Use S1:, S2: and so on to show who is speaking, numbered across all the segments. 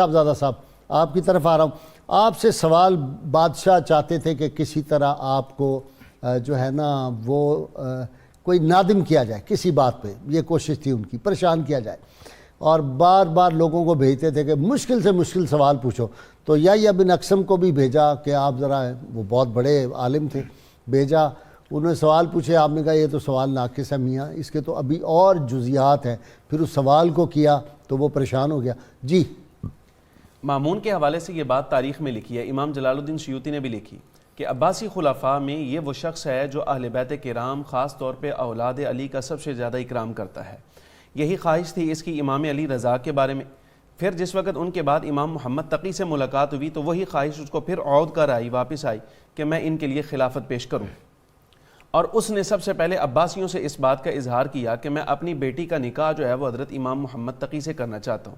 S1: صاحبزادہ صاحب آپ کی طرف آ رہا ہوں. آپ سے سوال بادشاہ چاہتے تھے کہ کسی طرح آپ کو جو ہے نا وہ کوئی نادم کیا جائے کسی بات پہ، یہ کوشش تھی ان کی، پریشان کیا جائے، اور بار بار لوگوں کو بھیجتے تھے کہ مشکل سے مشکل سوال پوچھو. تو یحییٰ بن اقسم کو بھی بھیجا کہ آپ ذرا، وہ بہت بڑے عالم تھے، بھیجا، انہوں نے سوال پوچھے، آپ نے کہا یہ تو سوال ناقص ہے میاں، اس کے تو ابھی اور جزیات ہیں. پھر اس سوال کو کیا تو وہ پریشان ہو گیا. جی
S2: مامون کے حوالے سے یہ بات تاریخ میں لکھی ہے، امام جلال الدین سیوطی نے بھی لکھی کہ عباسی خلفاء میں یہ وہ شخص ہے جو اہل بیت کرام خاص طور پہ اولاد علی کا سب سے زیادہ اکرام کرتا ہے. یہی خواہش تھی اس کی امام علی رضا کے بارے میں. پھر جس وقت ان کے بعد امام محمد تقی سے ملاقات ہوئی تو وہی خواہش اس کو پھر عود کر آئی، واپس آئی کہ میں ان کے لیے خلافت پیش کروں. اور اس نے سب سے پہلے عباسیوں سے اس بات کا اظہار کیا کہ میں اپنی بیٹی کا نکاح جو ہے وہ حضرت امام محمد تقی سے کرنا چاہتا ہوں.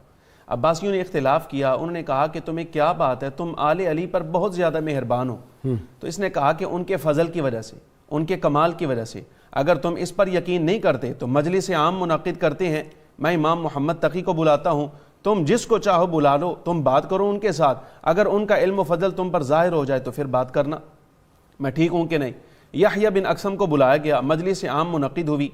S2: عباسیوں نے اختلاف کیا، انہوں نے کہا کہ تمہیں کیا بات ہے، تم آل علی پر بہت زیادہ مہربان ہو. تو اس نے کہا کہ ان کے فضل کی وجہ سے، ان کے کمال کی وجہ سے اگر تم اس پر یقین نہیں کرتے تو مجلس عام منعقد کرتے ہیں، میں امام محمد تقی کو بلاتا ہوں، تم جس کو چاہو بلا لو، تم بات کرو ان کے ساتھ، اگر ان کا علم و فضل تم پر ظاہر ہو جائے تو پھر بات کرنا، میں ٹھیک ہوں کہ نہیں. یحییٰ بن اقسم کو بلایا گیا، مجلس عام منعقد ہوئی،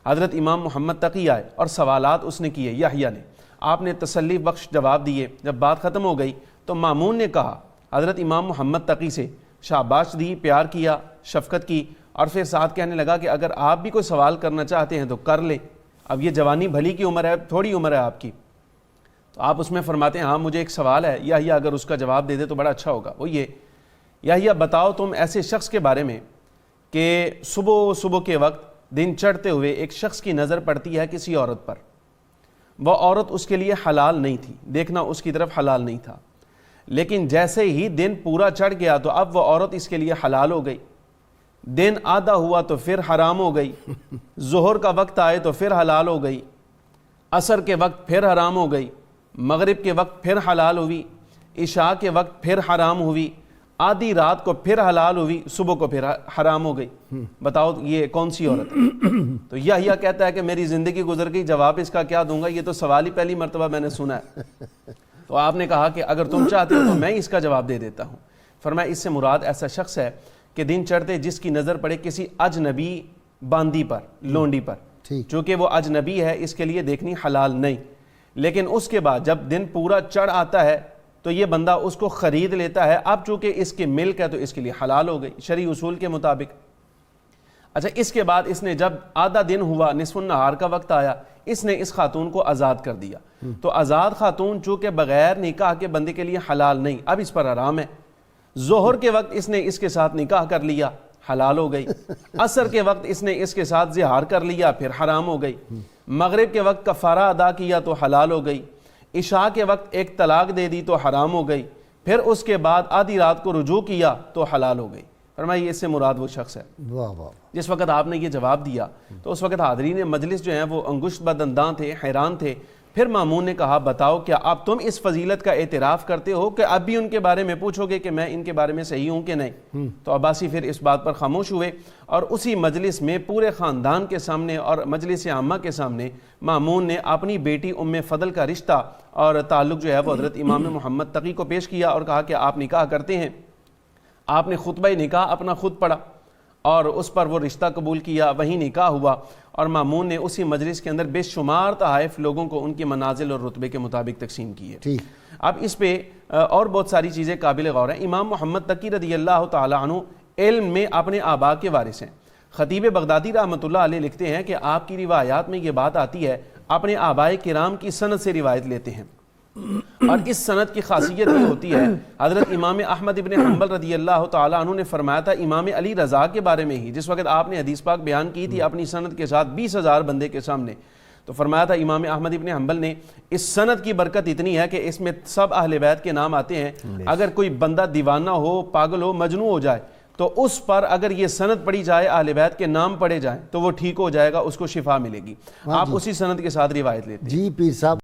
S2: حضرت امام محمد تقی آئے اور سوالات اس نے کیے یحییٰ نے. آپ نے تسلی بخش جواب دیے. جب بات ختم ہو گئی تو مامون نے کہا حضرت امام محمد تقی سے، شاباش دی، پیار کیا، شفقت کی، اور پھر ساتھ کہنے لگا کہ اگر آپ بھی کوئی سوال کرنا چاہتے ہیں تو کر لیں، اب یہ جوانی بھلی کی عمر ہے، تھوڑی عمر ہے آپ کی. تو آپ اس میں فرماتے ہیں ہاں مجھے ایک سوال ہے، یحییٰ اگر اس کا جواب دے دے تو بڑا اچھا ہوگا. وہ یہ، یحییٰ بتاؤ تم ایسے شخص کے بارے میں کہ صبح کے وقت دن چڑھتے ہوئے ایک شخص کی نظر پڑتی ہے کسی عورت پر، وہ عورت اس کے لیے حلال نہیں تھی، دیکھنا اس کی طرف حلال نہیں تھا، لیکن جیسے ہی دن پورا چڑھ گیا تو اب وہ عورت اس کے لیے حلال ہو گئی. دن آدھا ہوا تو پھر حرام ہو گئی، ظہر کا وقت آئے تو پھر حلال ہو گئی، عصر کے وقت پھر حرام ہو گئی، مغرب کے وقت پھر حلال ہوئی، عشاء کے وقت پھر حرام ہوئی، آدھی رات کو پھر حلال ہوئی، صبح کو پھر حرام ہو گئی. بتاؤ یہ کون سی عورت ہے؟ تو یحییٰ کہتا ہے کہ میری زندگی گزر گئی، جواب اس کا کیا دوں گا، یہ تو سوال ہی پہلی مرتبہ میں نے سنا ہے. تو آپ نے کہا کہ اگر تم چاہتے ہو تو میں اس کا جواب دے دیتا ہوں. فرمایا اس سے مراد ایسا شخص ہے کہ دن چڑھتے جس کی نظر پڑے کسی اجنبی باندی پر، لونڈی پر، چونکہ وہ اجنبی ہے اس کے لیے دیکھنی حلال نہیں، لیکن اس کے بعد جب دن پورا چڑھ آتا ہے تو یہ بندہ اس کو خرید لیتا ہے، اب چونکہ اس کی ملک ہے تو اس کے لیے حلال ہو گئی شرعی اصول کے مطابق. اچھا اس کے بعد اس نے جب آدھا دن ہوا، نصف النہار کا وقت آیا، اس نے اس خاتون کو آزاد کر دیا. تو آزاد خاتون چونکہ بغیر نکاح کے بندے کے لیے حلال نہیں، اب اس پر حرام ہے. ظہر کے وقت اس نے اس کے ساتھ نکاح کر لیا، حلال ہو گئی. عصر کے وقت اس نے اس کے ساتھ زہار کر لیا، پھر حرام ہو گئی. مغرب کے وقت کفارہ ادا کیا تو حلال ہو گئی. عشاء کے وقت ایک طلاق دے دی تو حرام ہو گئی. پھر اس کے بعد آدھی رات کو رجوع کیا تو حلال ہو گئی. فرمایا اس سے مراد وہ شخص ہے. جس وقت آپ نے یہ جواب دیا تو اس وقت حاضرین مجلس جو ہیں وہ انگشت بدنداں تھے، حیران تھے. پھر مامون نے کہا بتاؤ کیا اب تم اس فضیلت کا اعتراف کرتے ہو کہ اب بھی ان کے بارے میں پوچھو گے کہ میں ان کے بارے میں صحیح ہوں کہ نہیں؟ تو عباسی پھر اس بات پر خاموش ہوئے اور اسی مجلس میں پورے خاندان کے سامنے اور مجلس عامہ کے سامنے مامون نے اپنی بیٹی ام فضل کا رشتہ اور تعلق جو ہے وہ حضرت امام محمد تقی کو پیش کیا اور کہا کہ آپ نکاح کرتے ہیں. آپ نے خطبہ نکاح اپنا خود پڑھا اور اس پر وہ رشتہ قبول کیا، وہیں نکاح ہوا. اور مامون نے اسی مجلس کے اندر بے شمار تحائف لوگوں کو ان کی منازل اور رتبے کے مطابق تقسیم کیے. اب اس پہ اور بہت ساری چیزیں قابل غور ہیں. امام محمد تقی رضی اللہ تعالی عنہ علم میں اپنے آبا کے وارث ہیں. خطیب بغدادی رحمۃ اللہ علیہ لکھتے ہیں کہ آپ کی روایات میں یہ بات آتی ہے، اپنے آبائے کرام کی سند سے روایت لیتے ہیں، اور اس سند کی خاصیت یہ ہوتی ہے، حضرت امام احمد ابن حنبل رضی اللہ تعالیٰ عنہ نے فرمایا تھا امام علی رضا کے بارے میں ہی، جس وقت آپ نے حدیث پاک بیان کی تھی اپنی سند کے ساتھ 20,000 بندے کے سامنے، تو فرمایا تھا امام احمد ابن حنبل نے اس سند کی برکت اتنی ہے کہ اس میں سب اہل بیت کے نام آتے ہیں. اگر کوئی بندہ دیوانہ ہو، پاگل ہو، مجنون ہو جائے تو اس پر اگر یہ سند پڑھی جائے، اہل بیت کے نام پڑھے جائیں تو وہ ٹھیک ہو جائے گا، اس کو شفا ملے گی. آپ اسی سند کے ساتھ روایت لیتے ہیں. جی پیر صاحب.